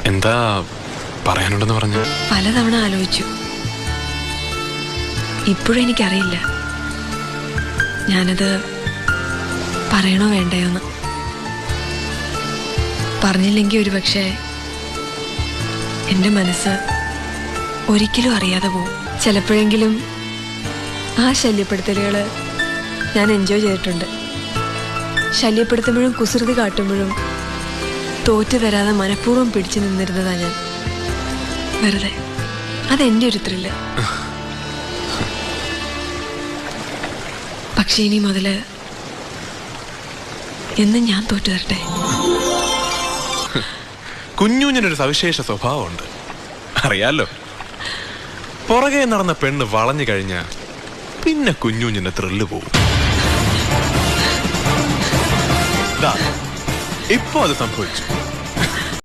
എന്താ പറയാനുണ്ടെന്ന് പറഞ്ഞു? പലതവണ ആലോചിച്ചു. ഇപ്പോഴും എനിക്കറിയില്ല ഞാനത് പറയണോ വേണ്ടയോന്ന്. പറഞ്ഞില്ലെങ്കിൽ ഒരുപക്ഷെ എൻ്റെ മനസ്സ് ഒരിക്കലും അറിയാതെ പോവും. ചിലപ്പോഴെങ്കിലും ആ ശല്യപ്പെടുത്തലുകൾ ഞാൻ എൻജോയ് ചെയ്തിട്ടുണ്ട്. ശല്യപ്പെടുത്തുമ്പോഴും കുസൃതി കാട്ടുമ്പോഴും തോറ്റു തരാതെ മനഃപൂർവ്വം പിടിച്ചു നിന്നിരുന്നതാ ഞാൻ. വെറുതെ അതെൻ്റെ ഒരു ത്രില്ല്. പക്ഷെ ഇനി മുതല് എന്നും ഞാൻ തോറ്റു തരട്ടെ. കുഞ്ഞൂഞ്ഞിനൊരു സവിശേഷ സ്വഭാവമുണ്ട്, അറിയാലോ. പുറകെ നടന്ന പെണ്ണ് വളഞ്ഞു കഴിഞ്ഞ പിന്നെ കുഞ്ഞൂഞ്ഞിന്റെ ത്രില്ല് പോവും. ഇപ്പൊ അത് സംഭവിച്ചു.